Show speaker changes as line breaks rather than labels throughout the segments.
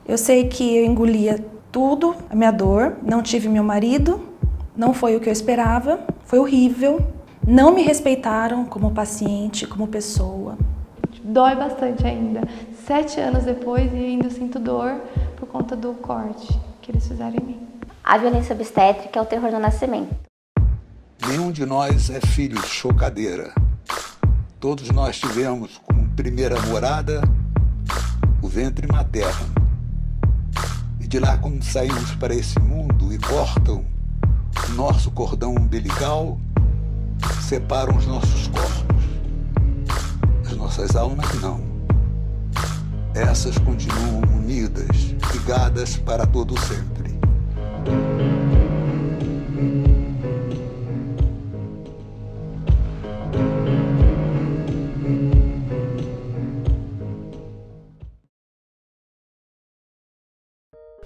Eu sei que eu engolia tudo, a minha dor, não tive meu marido, não foi o que eu esperava, foi horrível, não me respeitaram como paciente, como pessoa.
Dói bastante ainda. 7 anos depois e ainda sinto dor por conta do corte que eles fizeram em mim.
A violência obstétrica é o terror do nascimento.
Nenhum de nós é filho de chocadeira. Todos nós tivemos como primeira morada o ventre materno. E de lá, quando saímos para esse mundo e cortam o nosso cordão umbilical, separam os nossos corpos. As nossas almas não. Essas continuam unidas, ligadas para todo sempre.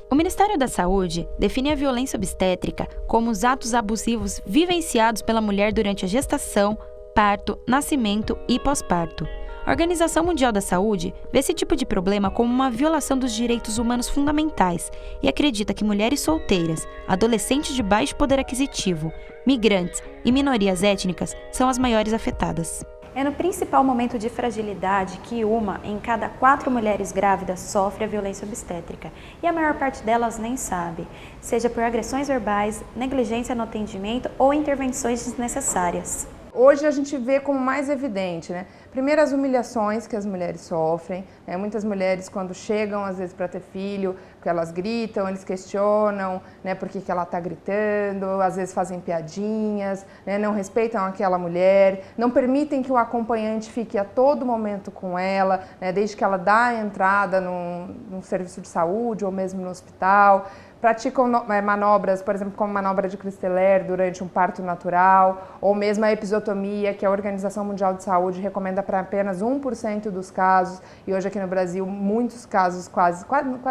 O Ministério da Saúde define a violência obstétrica como os atos abusivos vivenciados pela mulher durante a gestação, parto, nascimento e pós-parto. A Organização Mundial da Saúde vê esse tipo de problema como uma violação dos direitos humanos fundamentais e acredita que mulheres solteiras, adolescentes de baixo poder aquisitivo, migrantes e minorias étnicas são as maiores afetadas.
É no principal momento de fragilidade que 1 em cada 4 mulheres grávidas sofre a violência obstétrica e a maior parte delas nem sabe, seja por agressões verbais, negligência no atendimento ou intervenções desnecessárias.
Hoje a gente vê como mais evidente, né? Primeiro, as humilhações que as mulheres sofrem, né? Muitas mulheres, quando chegam, às vezes, para ter filho, porque elas gritam, eles questionam, né? Por que ela está gritando, às vezes fazem piadinhas, né? Não respeitam aquela mulher, não permitem que o acompanhante fique a todo momento com ela, né? Desde que ela dá a entrada num serviço de saúde ou mesmo no hospital. Praticam manobras, por exemplo, como manobra de Christeler durante um parto natural, ou mesmo a episiotomia, que a Organização Mundial de Saúde recomenda para apenas 1% dos casos, e hoje aqui no Brasil muitos casos, quase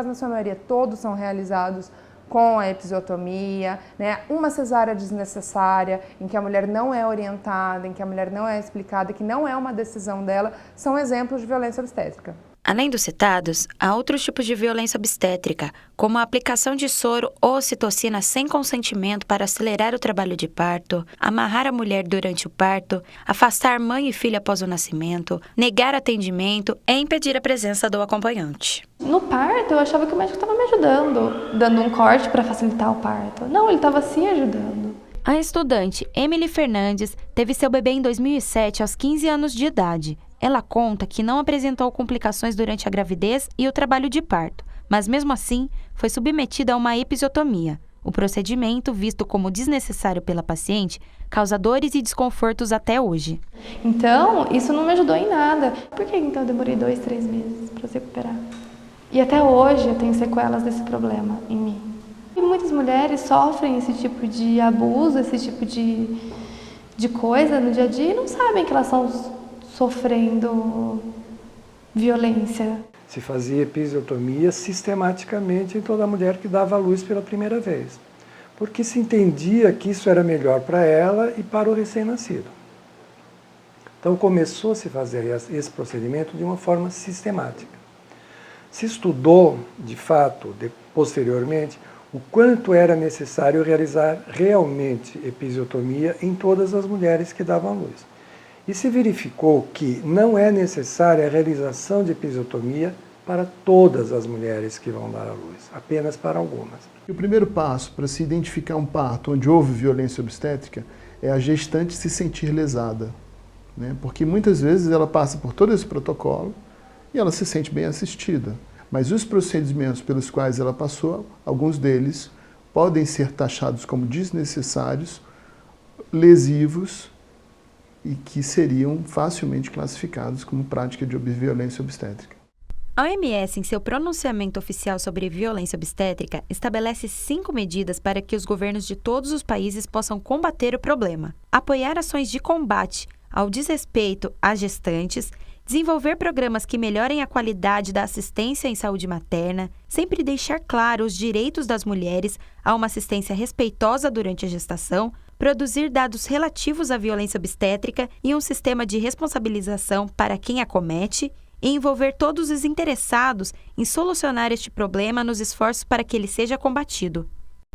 na sua maioria, todos são realizados com a episiotomia, né? Uma cesárea desnecessária, em que a mulher não é orientada, em que a mulher não é explicada, que não é uma decisão dela, são exemplos de violência obstétrica.
Além dos citados, há outros tipos de violência obstétrica, como a aplicação de soro ou ocitocina sem consentimento para acelerar o trabalho de parto, amarrar a mulher durante o parto, afastar mãe e filha após o nascimento, negar atendimento e impedir a presença do acompanhante.
No parto, eu achava que o médico estava me ajudando, dando um corte para facilitar o parto. Não, ele estava sim ajudando.
A estudante Emily Fernandes teve seu bebê em 2007 aos 15 anos de idade. Ela conta que não apresentou complicações durante a gravidez e o trabalho de parto, mas mesmo assim foi submetida a uma episiotomia. O procedimento, visto como desnecessário pela paciente, causa dores e desconfortos até hoje.
Então, isso não me ajudou em nada. Por que então eu demorei 2, 3 meses para se recuperar? E até hoje eu tenho sequelas desse problema em mim. E muitas mulheres sofrem esse tipo de abuso, esse tipo de coisa no dia a dia e não sabem que elas estão sofrendo violência.
Se fazia episiotomia sistematicamente em toda mulher que dava à luz pela primeira vez, porque se entendia que isso era melhor para ela e para o recém-nascido. Então começou a se fazer esse procedimento de uma forma sistemática. Se estudou, de fato, posteriormente, o quanto era necessário realizar realmente episiotomia em todas as mulheres que davam à luz. E se verificou que não é necessária a realização de episiotomia para todas as mulheres que vão dar à luz, apenas para algumas.
O primeiro passo para se identificar um parto onde houve violência obstétrica é a gestante se sentir lesada, né? Porque muitas vezes ela passa por todo esse protocolo e ela se sente bem assistida. Mas os procedimentos pelos quais ela passou, alguns deles podem ser taxados como desnecessários, lesivos, e que seriam facilmente classificados como prática de violência obstétrica.
A OMS, em seu pronunciamento oficial sobre violência obstétrica, estabelece 5 medidas para que os governos de todos os países possam combater o problema. Apoiar ações de combate ao desrespeito às gestantes, desenvolver programas que melhorem a qualidade da assistência em saúde materna, sempre deixar claro os direitos das mulheres a uma assistência respeitosa durante a gestação, produzir dados relativos à violência obstétrica e um sistema de responsabilização para quem a comete e envolver todos os interessados em solucionar este problema nos esforços para que ele seja combatido.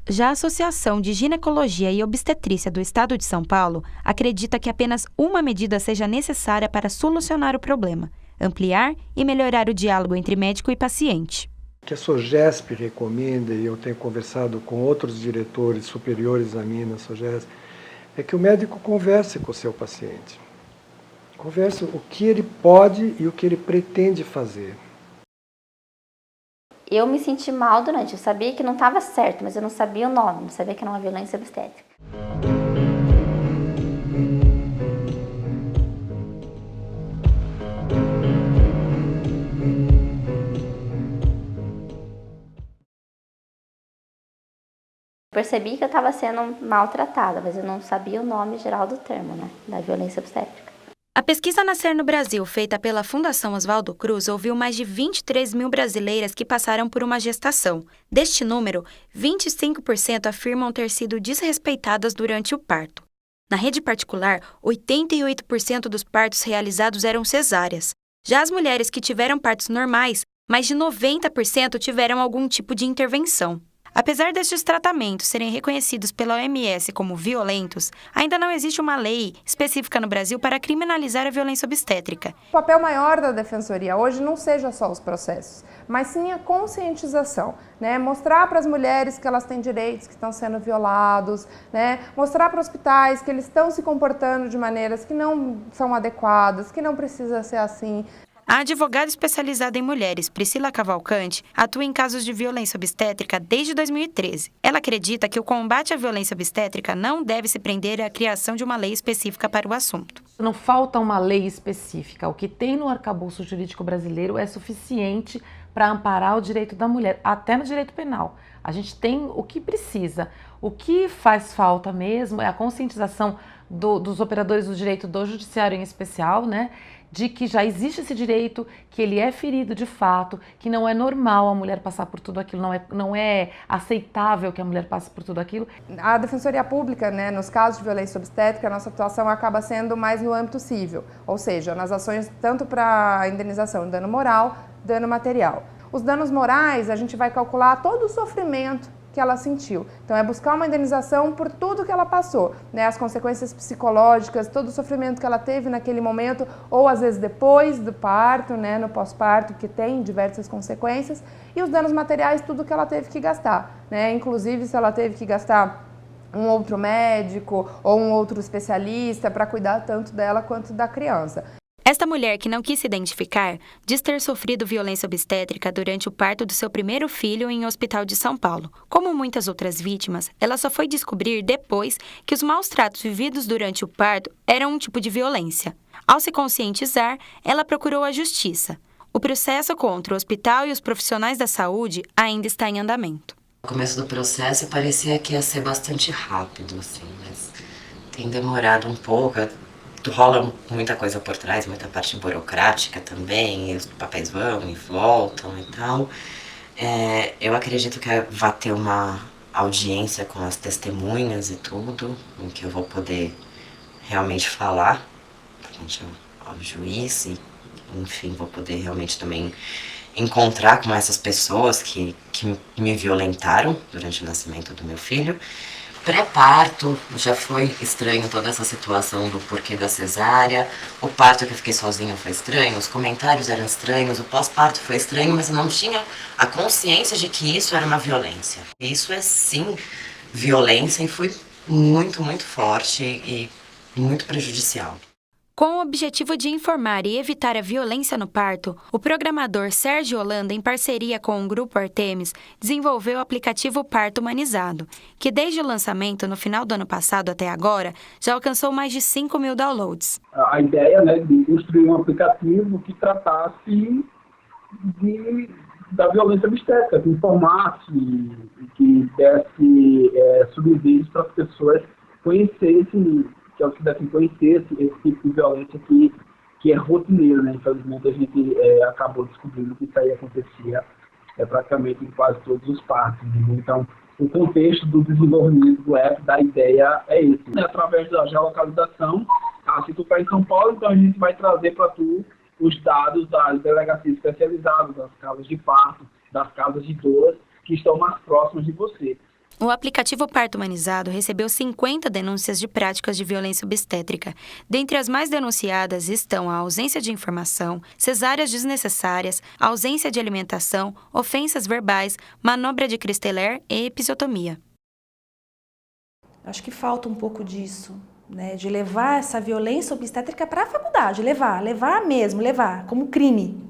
Já a Associação de Ginecologia e Obstetrícia do Estado de São Paulo acredita que apenas uma medida seja necessária para solucionar o problema: ampliar e melhorar o diálogo entre médico e paciente.
O que a SOGESP recomenda, e eu tenho conversado com outros diretores superiores a mim na SOGESP, é que o médico converse com o seu paciente. Converse o que ele pode e o que ele pretende fazer.
Eu me senti mal durante, eu sabia que não estava certo, mas eu não sabia o nome, não sabia que era uma violência obstétrica. Percebi que eu estava sendo maltratada, mas eu não sabia o nome geral do termo, né, da violência obstétrica.
A pesquisa Nascer no Brasil, feita pela Fundação Oswaldo Cruz, ouviu mais de 23 mil brasileiras que passaram por uma gestação. Deste número, 25% afirmam ter sido desrespeitadas durante o parto. Na rede particular, 88% dos partos realizados eram cesáreas. Já as mulheres que tiveram partos normais, mais de 90% tiveram algum tipo de intervenção. Apesar destes tratamentos serem reconhecidos pela OMS como violentos, ainda não existe uma lei específica no Brasil para criminalizar a violência obstétrica.
O papel maior da Defensoria hoje não seja só os processos, mas sim a conscientização, né? Mostrar para as mulheres que elas têm direitos que estão sendo violados, né? Mostrar para hospitais que eles estão se comportando de maneiras que não são adequadas, que não precisa ser assim.
A advogada especializada em mulheres, Priscila Cavalcante, atua em casos de violência obstétrica desde 2013. Ela acredita que o combate à violência obstétrica não deve se prender à criação de uma lei específica para o assunto.
Não falta uma lei específica. O que tem no arcabouço jurídico brasileiro é suficiente para amparar o direito da mulher, até no direito penal. A gente tem o que precisa. O que faz falta mesmo é a conscientização dos operadores do direito do judiciário em especial, né? De que já existe esse direito, que ele é ferido de fato, que não é normal a mulher passar por tudo aquilo, não é aceitável que a mulher passe por tudo aquilo.
A Defensoria Pública, né, nos casos de violência obstétrica, a nossa atuação acaba sendo mais no âmbito civil, ou seja, nas ações tanto para indenização de dano moral, dano material. Os danos morais, a gente vai calcular todo o sofrimento que ela sentiu. Então, é buscar uma indenização por tudo que ela passou, né? As consequências psicológicas, todo o sofrimento que ela teve naquele momento, ou às vezes depois do parto, né? No pós-parto, que tem diversas consequências, e os danos materiais, tudo que ela teve que gastar, né? Inclusive, se ela teve que gastar um outro médico ou um outro especialista para cuidar tanto dela quanto da criança.
Esta mulher, que não quis se identificar, diz ter sofrido violência obstétrica durante o parto do seu primeiro filho em um hospital de São Paulo. Como muitas outras vítimas, ela só foi descobrir depois que os maus tratos vividos durante o parto eram um tipo de violência. Ao se conscientizar, ela procurou a justiça. O processo contra o hospital e os profissionais da saúde ainda está em andamento.
No começo do processo parecia que ia ser bastante rápido, assim, mas tem demorado um pouco. Rola muita coisa por trás, muita parte burocrática também, os papéis vão e voltam e tal. Eu acredito que vai ter uma audiência com as testemunhas e tudo, em que eu vou poder realmente falar frente ao juiz e, enfim, vou poder realmente também encontrar com essas pessoas que me violentaram durante o nascimento do meu filho. Pré-parto, já foi estranho toda essa situação do porquê da cesárea. O parto que eu fiquei sozinha foi estranho, os comentários eram estranhos, o pós-parto foi estranho, mas eu não tinha a consciência de que isso era uma violência. Isso é sim violência e foi muito, muito forte e muito prejudicial.
Com o objetivo de informar e evitar a violência no parto, o programador Sérgio Holanda, em parceria com o Grupo Artemis, desenvolveu o aplicativo Parto Humanizado, que desde o lançamento, no final do ano passado até agora, já alcançou mais de 5 mil downloads.
A ideia, né, de construir um aplicativo que tratasse da violência obstétrica, que informasse, que desse subsídios para as pessoas conhecessem, que elas pudessem conhecer esse tipo de violência que é rotineiro, né? Infelizmente a gente acabou descobrindo que isso aí acontecia praticamente em quase todos os partos. Então, o contexto do desenvolvimento do app, da ideia é esse. Através da geolocalização, se tu está em São Paulo, então a gente vai trazer para tu os dados das delegacias especializadas, das casas de parto, das casas de dor, que estão mais próximas de você.
O aplicativo Parto Humanizado recebeu 50 denúncias de práticas de violência obstétrica. Dentre as mais denunciadas estão a ausência de informação, cesáreas desnecessárias, ausência de alimentação, ofensas verbais, manobra de Christeler e episiotomia.
Acho que falta um pouco disso, né? De levar essa violência obstétrica para a faculdade, levar mesmo, como crime.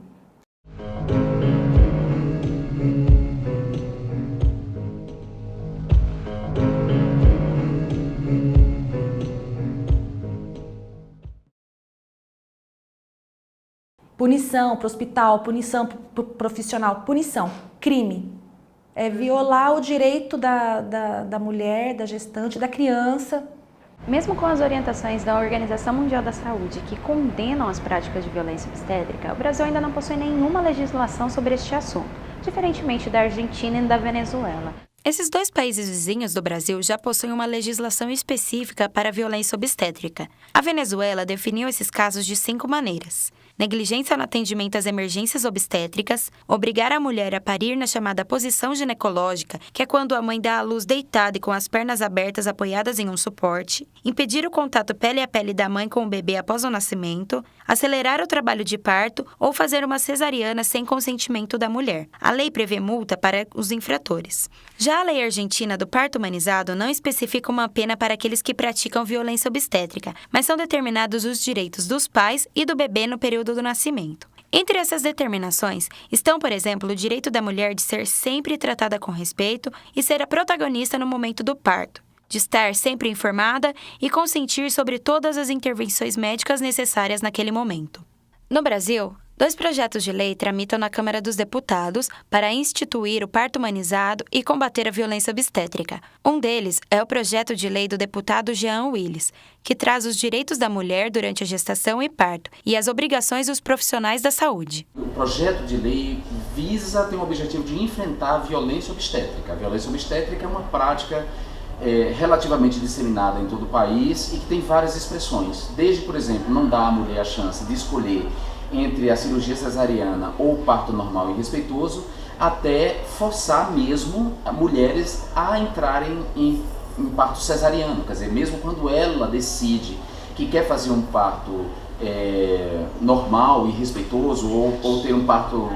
Punição para o hospital, punição para o profissional, punição, crime. É violar o direito da mulher, da gestante, da criança.
Mesmo com as orientações da Organização Mundial da Saúde, que condenam as práticas de violência obstétrica, o Brasil ainda não possui nenhuma legislação sobre este assunto, diferentemente da Argentina e da Venezuela.
Esses dois países vizinhos do Brasil já possuem uma legislação específica para a violência obstétrica. A Venezuela definiu esses casos de 5 maneiras: negligência no atendimento às emergências obstétricas, obrigar a mulher a parir na chamada posição ginecológica, que é quando a mãe dá à luz deitada e com as pernas abertas apoiadas em um suporte, impedir o contato pele a pele da mãe com o bebê após o nascimento, acelerar o trabalho de parto ou fazer uma cesariana sem consentimento da mulher. A lei prevê multa para os infratores. Já a lei argentina do parto humanizado não especifica uma pena para aqueles que praticam violência obstétrica, mas são determinados os direitos dos pais e do bebê no período do nascimento. Entre essas determinações estão, por exemplo, o direito da mulher de ser sempre tratada com respeito e ser a protagonista no momento do parto, de estar sempre informada e consentir sobre todas as intervenções médicas necessárias naquele momento. No Brasil, 2 projetos de lei tramitam na Câmara dos Deputados para instituir o parto humanizado e combater a violência obstétrica. Um deles é o projeto de lei do deputado Jean Willis, que traz os direitos da mulher durante a gestação e parto e as obrigações dos profissionais da saúde.
O projeto de lei tem o objetivo de enfrentar a violência obstétrica. A violência obstétrica é uma prática relativamente disseminada em todo o país e que tem várias expressões. Desde, por exemplo, não dar à mulher a chance de escolher entre a cirurgia cesariana ou o parto normal e respeitoso, até forçar mesmo mulheres a entrarem em parto cesariano. Quer dizer, mesmo quando ela decide que quer fazer um parto normal e respeitoso ou ter um parto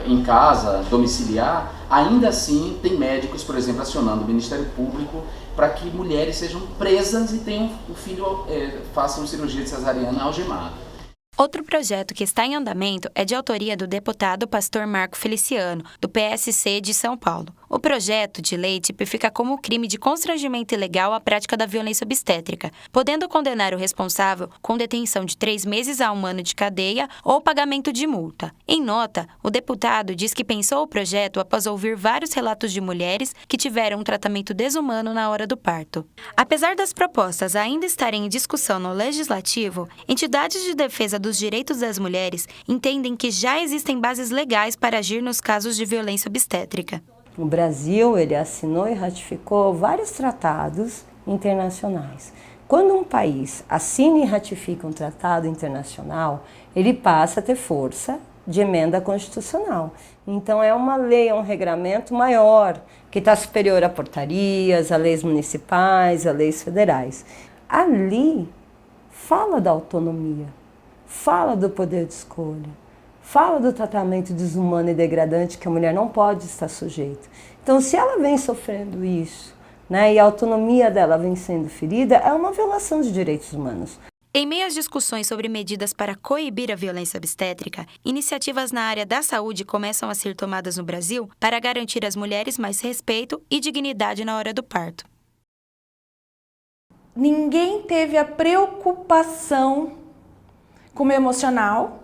em casa, domiciliar, ainda assim tem médicos, por exemplo, acionando o Ministério Público para que mulheres sejam presas e tenham o filho, façam cirurgia de cesariana algemada.
Outro projeto que está em andamento é de autoria do deputado pastor Marco Feliciano, do PSC de São Paulo. O projeto de lei tipifica como crime de constrangimento ilegal a prática da violência obstétrica, podendo condenar o responsável com detenção de 3 meses a 1 ano de cadeia ou pagamento de multa. Em nota, o deputado diz que pensou o projeto após ouvir vários relatos de mulheres que tiveram um tratamento desumano na hora do parto. Apesar das propostas ainda estarem em discussão no Legislativo, entidades de defesa dos direitos das mulheres entendem que já existem bases legais para agir nos casos de violência obstétrica.
O Brasil, ele assinou e ratificou vários tratados internacionais. Quando um país assina e ratifica um tratado internacional, ele passa a ter força de emenda constitucional. Então é uma lei, é um regramento maior, que está superior a portarias, a leis municipais, a leis federais. Ali fala da autonomia, fala do poder de escolha, fala do tratamento desumano e degradante que a mulher não pode estar sujeita. Então, se ela vem sofrendo isso, né, e a autonomia dela vem sendo ferida, é uma violação de direitos humanos.
Em meio às discussões sobre medidas para coibir a violência obstétrica, iniciativas na área da saúde começam a ser tomadas no Brasil para garantir às mulheres mais respeito e dignidade na hora do parto.
Ninguém teve a preocupação com o meu emocional.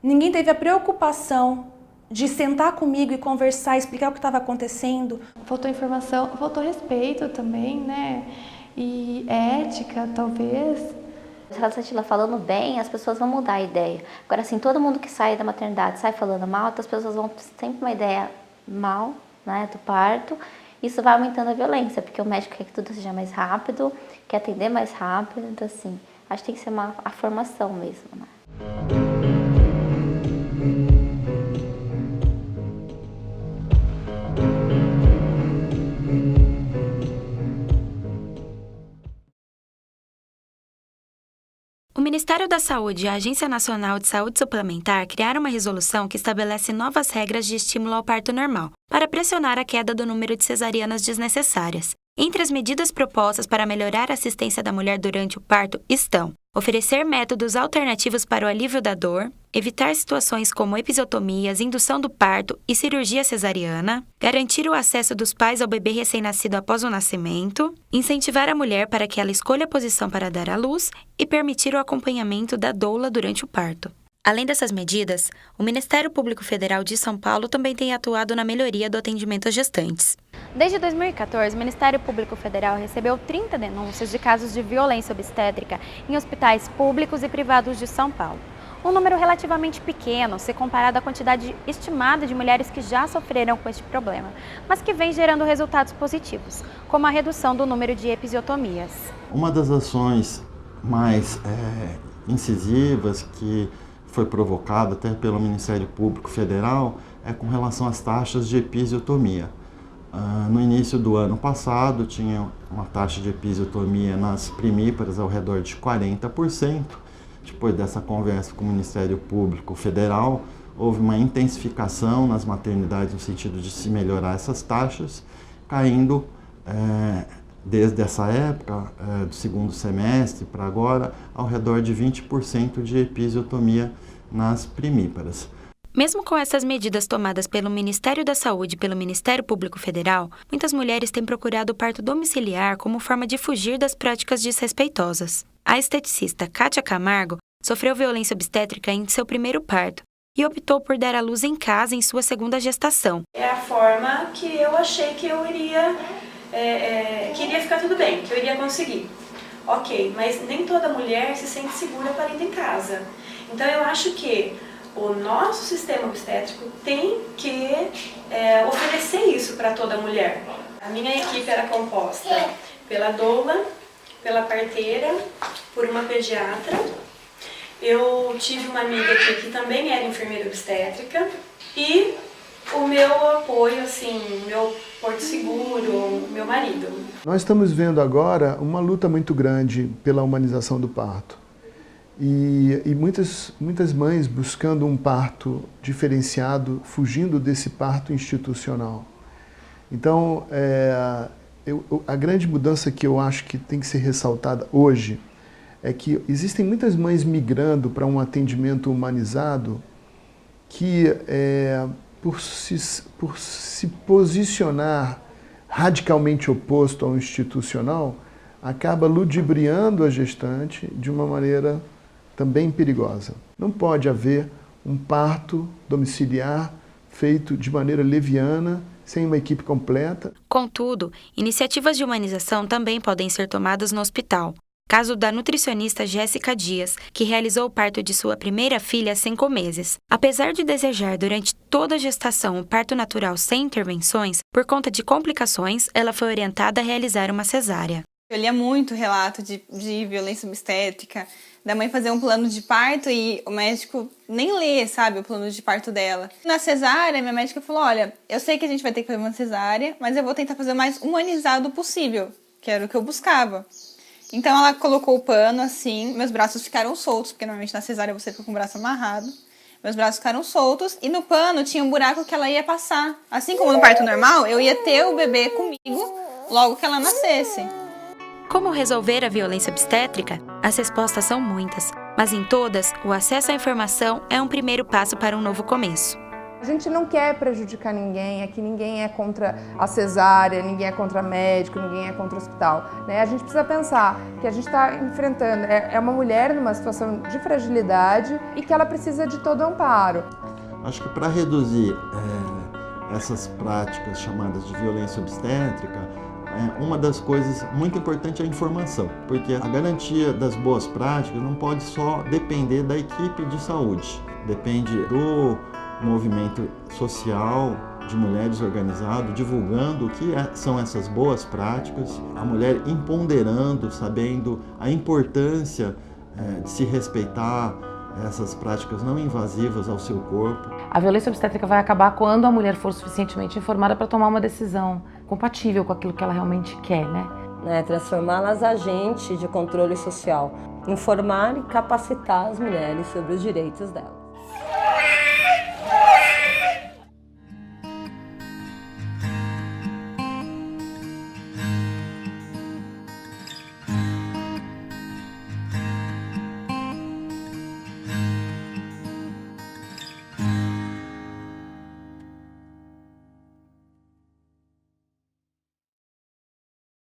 Ninguém teve a preocupação de sentar comigo e conversar, explicar o que estava acontecendo.
Faltou informação, faltou respeito também, né? E ética, talvez.
Se a Satila falando bem, as pessoas vão mudar a ideia. Agora, assim, todo mundo que sai da maternidade sai falando mal, então as pessoas vão ter sempre uma ideia mal, né, do parto. Isso vai aumentando a violência, porque o médico quer que tudo seja mais rápido, quer atender mais rápido. Então, assim, acho que tem que ser a formação mesmo, né?
O Ministério da Saúde e a Agência Nacional de Saúde Suplementar criaram uma resolução que estabelece novas regras de estímulo ao parto normal, para pressionar a queda do número de cesarianas desnecessárias. Entre as medidas propostas para melhorar a assistência da mulher durante o parto estão oferecer métodos alternativos para o alívio da dor, evitar situações como episiotomias, indução do parto e cirurgia cesariana, garantir o acesso dos pais ao bebê recém-nascido após o nascimento, incentivar a mulher para que ela escolha a posição para dar à luz e permitir o acompanhamento da doula durante o parto. Além dessas medidas, o Ministério Público Federal de São Paulo também tem atuado na melhoria do atendimento às gestantes.
Desde 2014, o Ministério Público Federal recebeu 30 denúncias de casos de violência obstétrica em hospitais públicos e privados de São Paulo. Um número relativamente pequeno, se comparado à quantidade estimada de mulheres que já sofreram com este problema, mas que vem gerando resultados positivos, como a redução do número de episiotomias.
Uma das ações mais incisivas que foi provocada até pelo Ministério Público Federal é com relação às taxas de episiotomia. No início do ano passado, tinha uma taxa de episiotomia nas primíparas ao redor de 40%. Depois dessa conversa com o Ministério Público Federal, houve uma intensificação nas maternidades no sentido de se melhorar essas taxas, caindo desde essa época, do segundo semestre para agora, ao redor de 20% de episiotomia nas primíparas.
Mesmo com essas medidas tomadas pelo Ministério da Saúde e pelo Ministério Público Federal, muitas mulheres têm procurado o parto domiciliar como forma de fugir das práticas desrespeitosas. A esteticista Kátia Camargo sofreu violência obstétrica em seu primeiro parto e optou por dar à luz em casa em sua segunda gestação.
É a forma que eu achei que eu iria ficar tudo bem, que eu iria conseguir. Ok, mas nem toda mulher se sente segura parindo em casa. Então eu acho que o nosso sistema obstétrico tem que oferecer isso para toda mulher. A minha equipe era composta pela doula, pela parteira, por uma pediatra. Eu tive uma amiga aqui que também era enfermeira obstétrica e o meu apoio, assim, meu porto seguro, meu marido.
Nós estamos vendo agora uma luta muito grande pela humanização do parto. E muitas mães buscando um parto diferenciado, fugindo desse parto institucional. Então, a grande mudança que eu acho que tem que ser ressaltada hoje é que existem muitas mães migrando para um atendimento humanizado que, por se posicionar radicalmente oposto ao institucional, acaba ludibriando a gestante de uma maneira também perigosa. Não pode haver um parto domiciliar feito de maneira leviana, sem uma equipe completa.
Contudo, iniciativas de humanização também podem ser tomadas no hospital. Caso da nutricionista Jéssica Dias, que realizou o parto de sua primeira filha há 5 meses. Apesar de desejar durante toda a gestação o parto natural sem intervenções, por conta de complicações, ela foi orientada a realizar uma cesárea.
Eu lia muito relato de violência obstétrica, da mãe fazer um plano de parto e o médico nem lê, sabe, o plano de parto dela. Na cesárea, minha médica falou, olha, eu sei que a gente vai ter que fazer uma cesárea, mas eu vou tentar fazer o mais humanizado possível, que era o que eu buscava. Então ela colocou o pano assim, meus braços ficaram soltos, porque normalmente na cesárea você fica com o braço amarrado. Meus braços ficaram soltos e no pano tinha um buraco que ela ia passar. Assim como no parto normal, eu ia ter o bebê comigo logo que ela nascesse.
Como resolver a violência obstétrica? As respostas são muitas, mas em todas, o acesso à informação é um primeiro passo para um novo começo.
A gente não quer prejudicar ninguém, aqui ninguém é contra a cesárea, ninguém é contra médico, ninguém é contra o hospital, né? A gente precisa pensar que a gente está enfrentando, é uma mulher numa situação de fragilidade e que ela precisa de todo amparo.
Acho que para reduzir essas práticas chamadas de violência obstétrica, uma das coisas muito importantes é a informação, porque a garantia das boas práticas não pode só depender da equipe de saúde, depende do movimento social de mulheres organizado, divulgando o que são essas boas práticas, a mulher empoderando, sabendo a importância de se respeitar essas práticas não invasivas ao seu corpo.
A violência obstétrica vai acabar quando a mulher for suficientemente informada para tomar uma decisão compatível com aquilo que ela realmente quer, né?
Transformá-las agente de controle social. informar e capacitar as mulheres sobre os direitos delas.